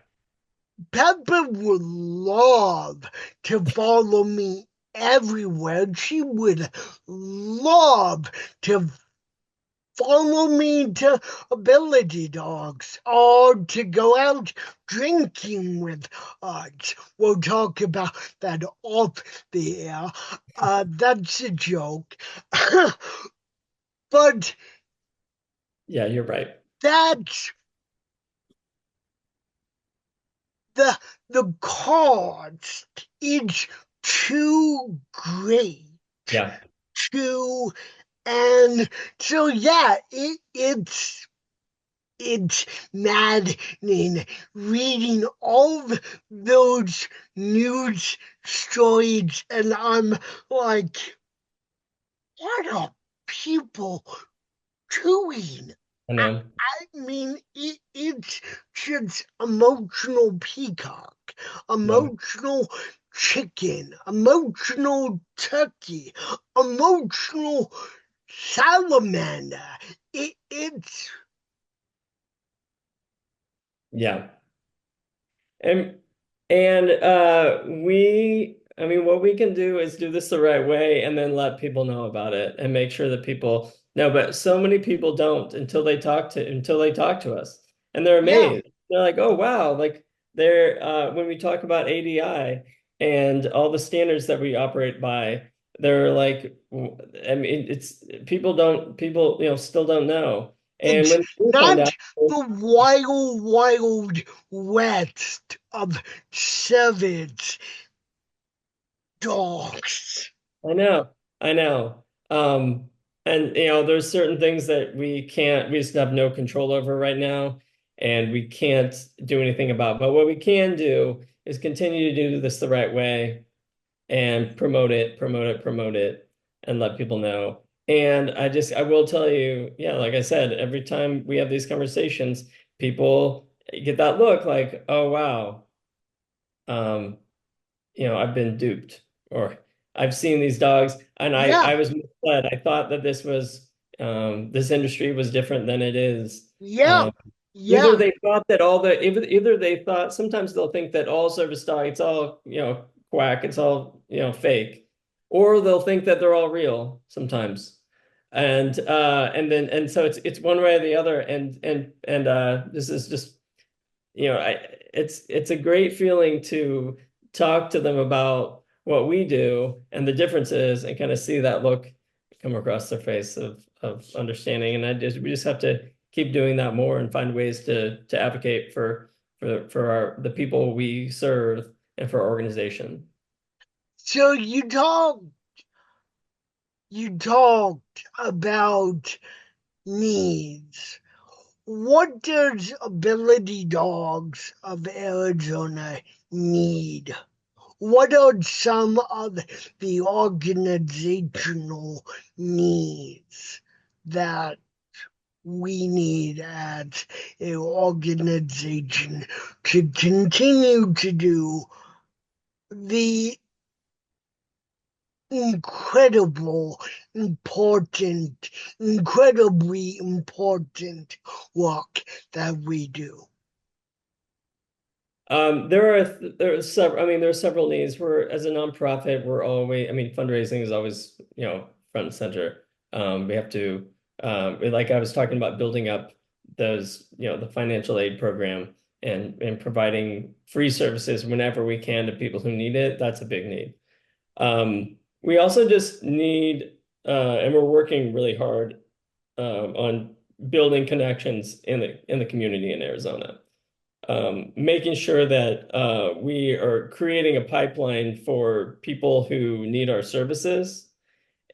Pepper would love to follow me everywhere. She would love to follow me to ability dogs or to go out drinking with us. We'll talk about that off the air. That's a joke. But Yeah, you're right. that's the the cost is too great Yeah. to, and so yeah, it's maddening reading all of those news stories, and I'm like, what are people doing? I I, know. I mean, it's just emotional peacock, No. emotional chicken, emotional turkey, emotional salamander. It's Yeah. And I mean, what we can do is do this the right way and then let people know about it and make sure that people know. But so many people don't until they talk to us. And they're yeah, amazed. They're like, oh wow, like they're when we talk about ADI and all the standards that we operate by, they're like, I mean, it's people, still don't know. And it's when they do find not out, the wild west of savage dogs. I know, I know. And there's certain things that we just have no control over right now, and we can't do anything about. But what we can do is continue to do this the right way and promote it, and let people know. And I will tell you, yeah, like I said, every time we have these conversations, people get that look like, oh wow, um, I've been duped or I've seen these dogs and Yeah, I was misled. I thought that this industry was different than it is. yeah, Either yeah. they thought that either they thought sometimes they'll think that all service dog, it's all, quack, it's all, fake, or they'll think that they're all real sometimes. And so it's one way or the other. And this is just it's a great feeling to talk to them about what we do and the differences and kind of see that look come across their face of understanding. And we just have to keep doing that more and find ways to advocate for the people we serve and for our organization. So you talked about needs. What does Ability Dogs of Arizona need? What are some of the organizational needs that we need as an organization to continue to do the incredible, incredibly important work that we do? There are several. I mean, there are several needs. We're as a nonprofit, we're always. I mean, fundraising is always front and center. We have to like I was talking about building up those the financial aid program and providing free services whenever we can to people who need it. That's a big need. We also just need and we're working really hard on building connections in the community in Arizona, making sure that we are creating a pipeline for people who need our services,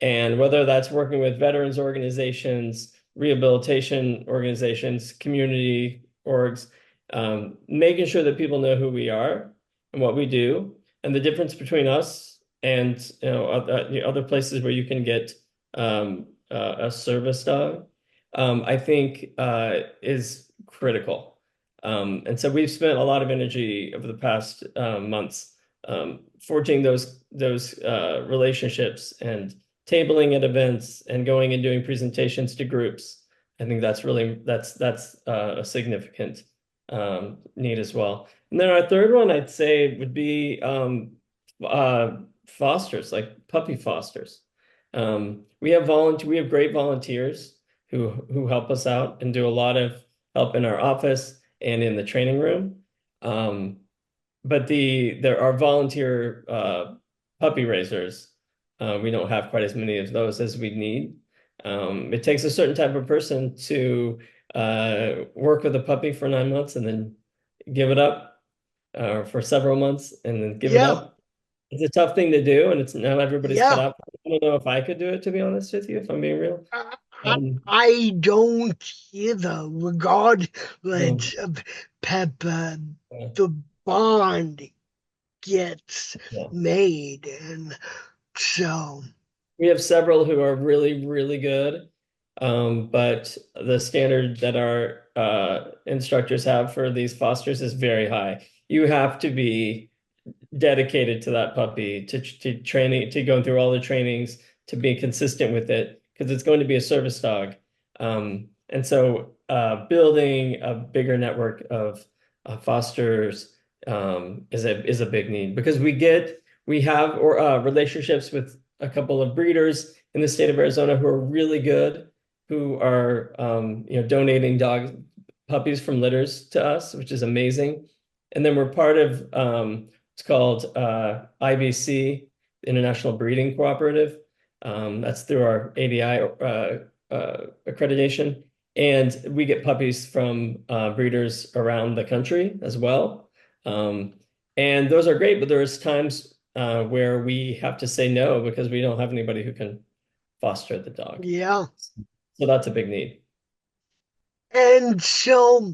and whether that's working with veterans organizations, rehabilitation organizations, community orgs, making sure that people know who we are and what we do, and the difference between us and other places where you can get a service dog, I think is critical. And so we've spent a lot of energy over the past months forging those relationships and tabling at events and going and doing presentations to groups. I think that's a significant need as well. And then our third one, I'd say, would be fosters, like puppy fosters. We have great volunteers who help us out and do a lot of help in our office and in the training room. But there are volunteer puppy raisers. We don't have quite as many of those as we need. It takes a certain type of person to work with a puppy for 9 months and then give it up for several months and then give it Yeah, up. It's a tough thing to do, and it's not everybody's cut yeah. out. I don't know if I could do it, to be honest with you, if I'm being real. I, I Um, I don't either, um, regardless of Pepper, the bond gets yeah. made. And so, We have several who are really, really good, but the standard that our instructors have for these fosters is very high. You have to be dedicated to that puppy, to training, to going through all the trainings, to be consistent with it, because it's going to be a service dog. And so building a bigger network of fosters is a big need because we have relationships with a couple of breeders in the state of Arizona who are really good, who are donating dog puppies from litters to us, which is amazing. And then we're part of it's called IBC, International Breeding Cooperative. That's through our ADI accreditation. And we get puppies from breeders around the country as well. Um, and those are great, but there's times where we have to say no because we don't have anybody who can foster the dog. yeah. So that's a big need. And so,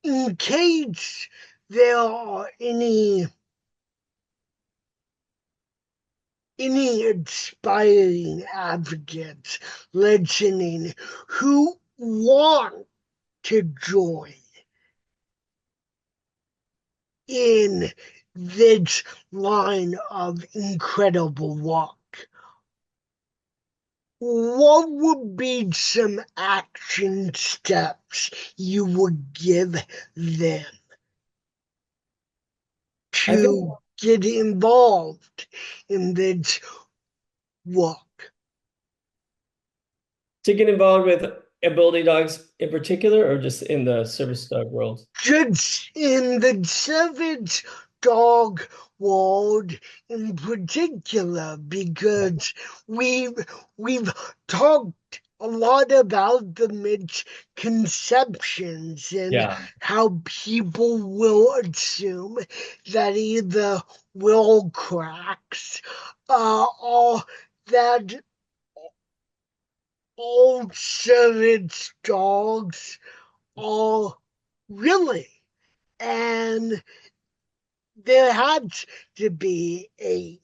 in case there are any aspiring advocates listening who want to join in this line of incredible work, what would be some action steps you would give them I think to get involved in this work? to get involved with ability dogs in particular, or just in the service dog world? Just in the savage dog world in particular, because we've we've talked a lot about the misconceptions and Yeah. how people will assume that either will cracks or that all savage dogs are really. And there had to be a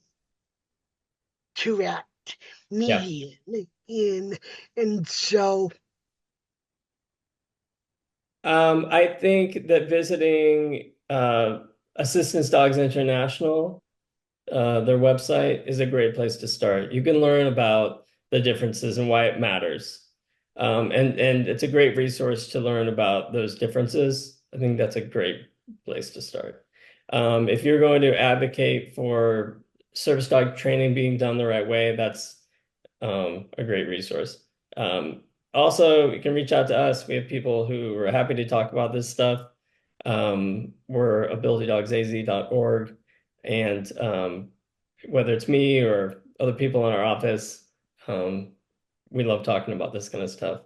correct Yeah. median in, and so I think that visiting Assistance Dogs International, their website, is a great place to start. You can learn about the differences and why it matters. And it's a great resource to learn about those differences. I think that's a great place to start. If you're going to advocate for service dog training being done the right way, that's a great resource. Also, you can reach out to us. We have people who are happy to talk about this stuff. We're abilitydogsaz.org. And whether it's me or other people in our office, um, we love talking about this kind of stuff.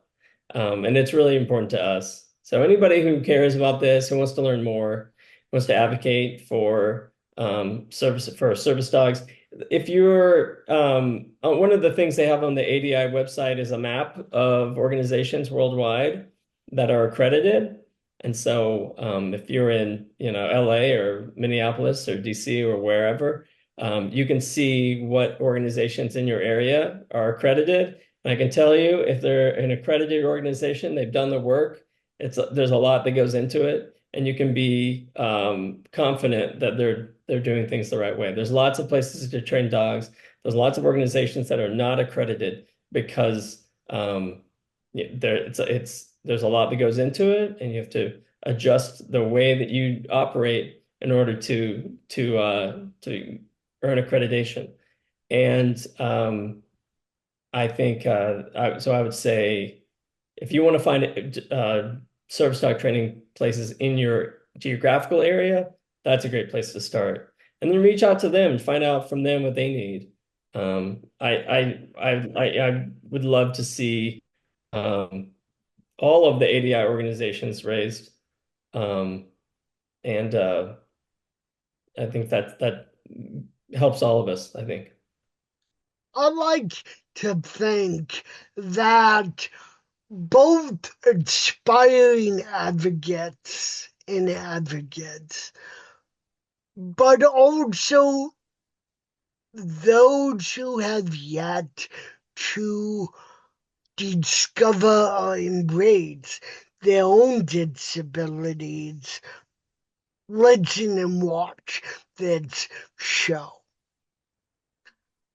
And it's really important to us. So anybody who cares about this, who wants to learn more, wants to advocate for service dogs, if you're one of the things they have on the ADI website is a map of organizations worldwide that are accredited. And so if you're in, LA or Minneapolis or DC or wherever, you can see what organizations in your area are accredited. And I can tell you if they're an accredited organization, they've done the work. There's a lot that goes into it, and you can be confident that they're doing things the right way. There's lots of places to train dogs. There's lots of organizations that are not accredited because there's a lot that goes into it, and you have to adjust the way that you operate in order to earn accreditation. And I think I would say if you want to find service dog training places in your geographical area, that's a great place to start. And then reach out to them and find out from them what they need. I would love to see um, all of the ADI organizations raised, um, and I think that helps all of us, I think. I like to think that both aspiring advocates, but also those who have yet to discover or embrace their own disabilities, listen and watch this show.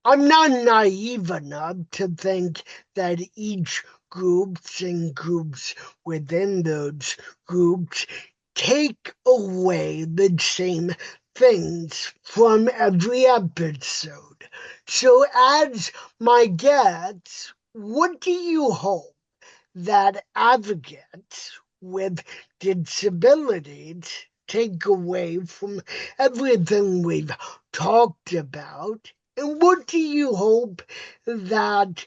I'm not naive enough to think that each groups and groups within those groups take away the same things from every episode. So, as my guests, what do you hope that advocates with disabilities take away from everything we've talked about? And what do you hope that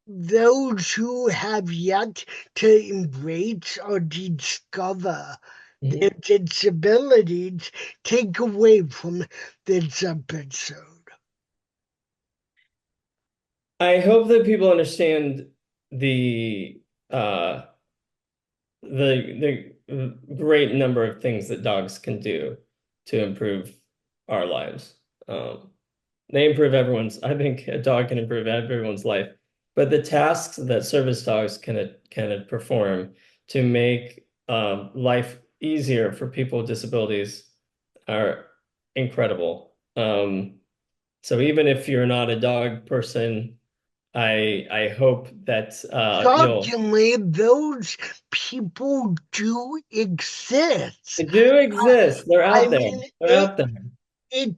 those who have yet to embrace or discover their Mhm. disabilities take away from this episode? I hope that people understand the uh, the great number of things that dogs can do to improve our lives. They improve everyone's. I think a dog can improve everyone's life, but the tasks that service dogs can perform to make life easier for people with disabilities are incredible. So even if you're not a dog person, I hope that you'll. Shockingly, those people do They exist. do exist. They're I out there. mean, They're out there. it,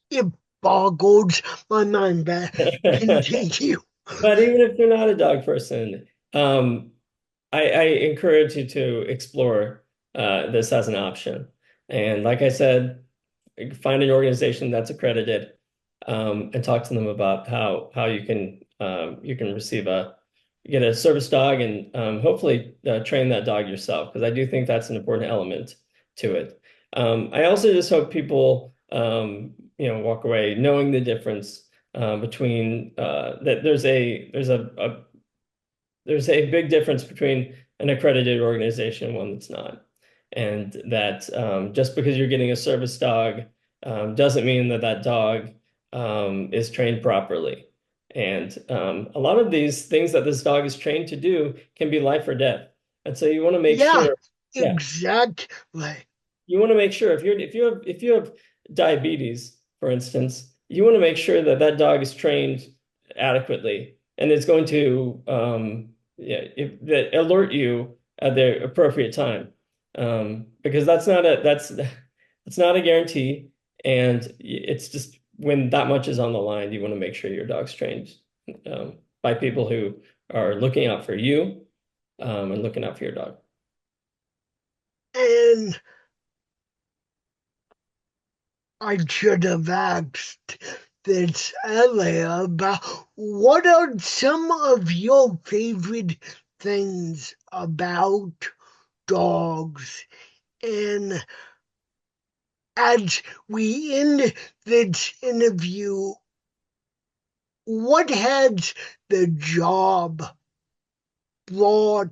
it boggles my mind, but continue. But even if you're not a dog person, I encourage you to explore this as an option. And like I said, find an organization that's accredited, and talk to them about how you can get a service dog, and hopefully train that dog yourself, because I do think that's an important element to it. I also just hope people walk away knowing the difference between that there's a big difference between an accredited organization and one that's not. And that just because you're getting a service dog doesn't mean that that dog is trained properly. And a lot of these things that this dog is trained to do can be life or death. And so you want to make Yeah, sure, yeah, exactly. you want to make sure if you have diabetes, for instance, you want to make sure that that dog is trained adequately and it's going to that alert you at the appropriate time, because that's not a guarantee, and it's just when that much is on the line, you want to make sure your dog's trained by people who are looking out for you, and looking out for your dog. And I should have asked this earlier, but what are some of your favorite things about dogs? And as we end this interview, what has the job brought?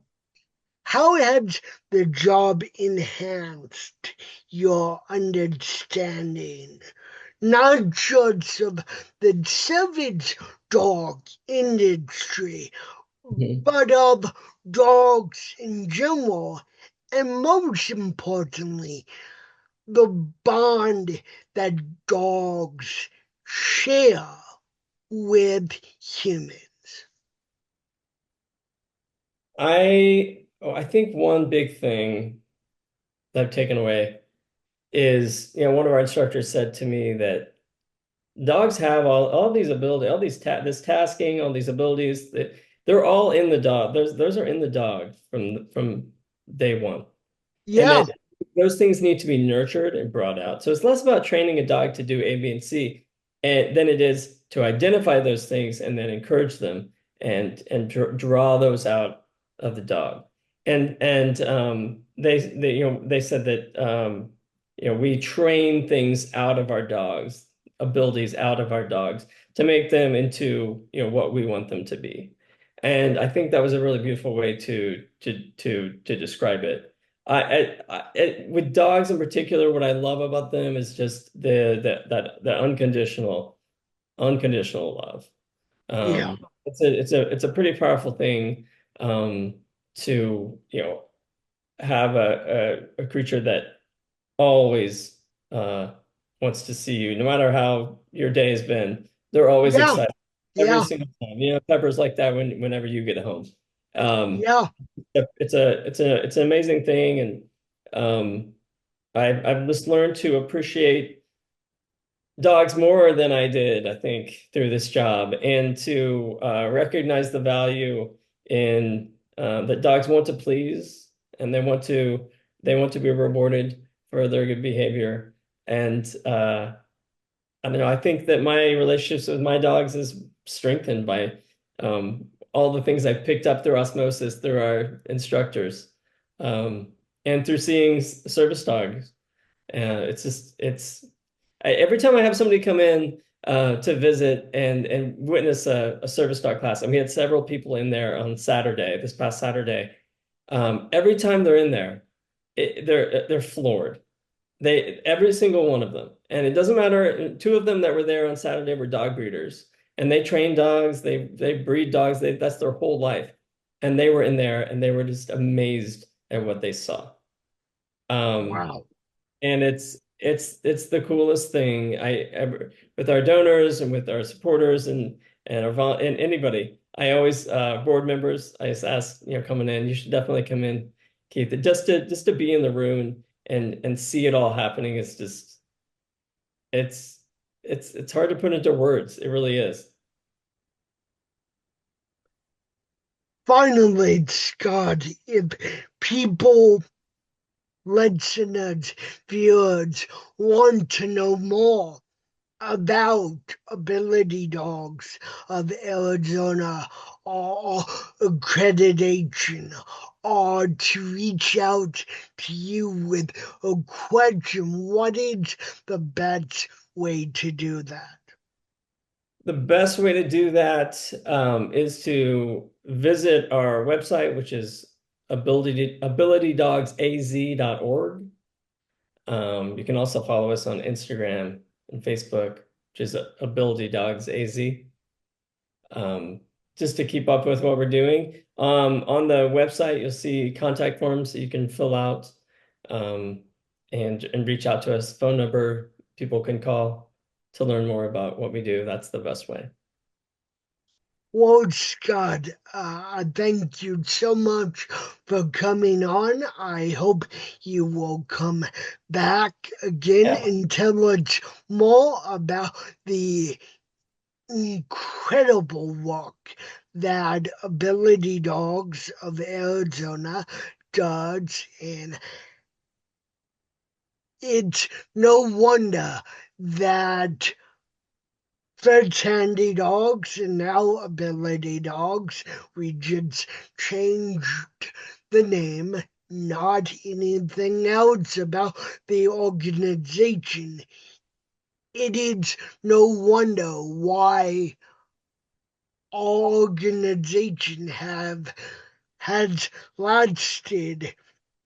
How has the job enhanced your understanding, not just of the savage dog industry, Mhm. but of dogs in general, and most importantly, the bond that dogs share with humans? I think one big thing that I've taken away is, one of our instructors said to me that dogs have all these abilities, all these this tasking, all these abilities that they're all in the dog. Those are in the dog from day one. And Yeah, that those things need to be nurtured and brought out. So it's less about training a dog to do A, B, and C, and than it is to identify those things and then encourage them and draw those out of the dog. And they said that we train things out of our dogs, abilities out of our dogs to make them into what we want them to be. And I think that was a really beautiful way to describe it. With dogs in particular, what I love about them is just the unconditional love. yeah, It's a pretty powerful thing, to have a creature that always wants to see you, no matter how your day has been. They're always yeah, excited every yeah, single time. Pepper's like that whenever you get home. Um, yeah. it's an amazing thing, and I've just learned to appreciate dogs more than I did, I think, through this job, and to recognize the value in that dogs want to please, and they want to be rewarded for their good behavior. And I don't know, I think that my relationships with my dogs is strengthened by all the things I've picked up through osmosis through our instructors, and through seeing service dogs. Every time I have somebody come in to visit and witness a service dog class, and we had several people in there on Saturday, this past Saturday. Every time they're in there, they're floored. Every single one of them, and it doesn't matter. Two of them that were there on Saturday were dog breeders, and they train dogs. They breed dogs. That's their whole life, and they were in there, and they were just amazed at what they saw. Um, Wow. and it's the coolest thing I ever, with our donors and with our supporters and anybody. I always board members. I just ask, coming in, you should definitely come in, Keith. Just to be in the room and see it all happening is just it's it's hard to put into words. It really is. Finally, Scott, if people, listeners, viewers want to know more about Ability Dogs of Arizona or accreditation, or to reach out to you with a question, what is the best way to do that? The best way to do that is to visit our website, which is abilitydogsaz.org. You can also follow us on Instagram and Facebook, which is Ability Dogs AZ, um, just to keep up with what we're doing. On the website, you'll see contact forms that you can fill out, um, and reach out to us. Phone number people can call to learn more about what we do. That's the best way. Well, Scott, thank you so much for coming on. I hope you will come back again Yeah. and tell us more about the incredible work that Ability Dogs of Arizona does. And it's no wonder that first Handi-Dogs and now Ability Dogs, we just changed the name, not anything else about the organization. It is no wonder why all organizations have has lasted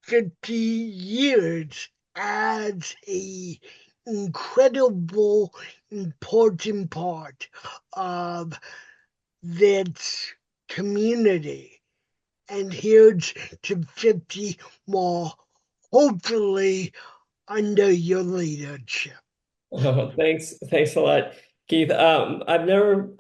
50 years as a incredible important part of this community. And here's to 50 more, hopefully under your leadership. Oh, thanks a lot, Keith. I've never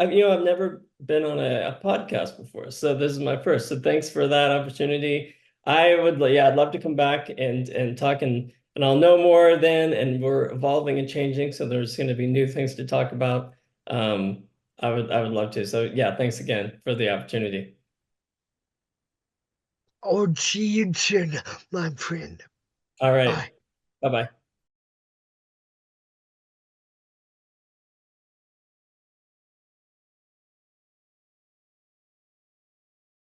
been on a podcast before, so this is my first. So thanks for that opportunity. Yeah, I'd love to come back and talk, and I'll know more then. And we're evolving and changing, so there's going to be new things to talk about. Um, I would love to. So yeah, thanks again for the opportunity. Oh, see you soon, my friend. All right, Bye. bye bye.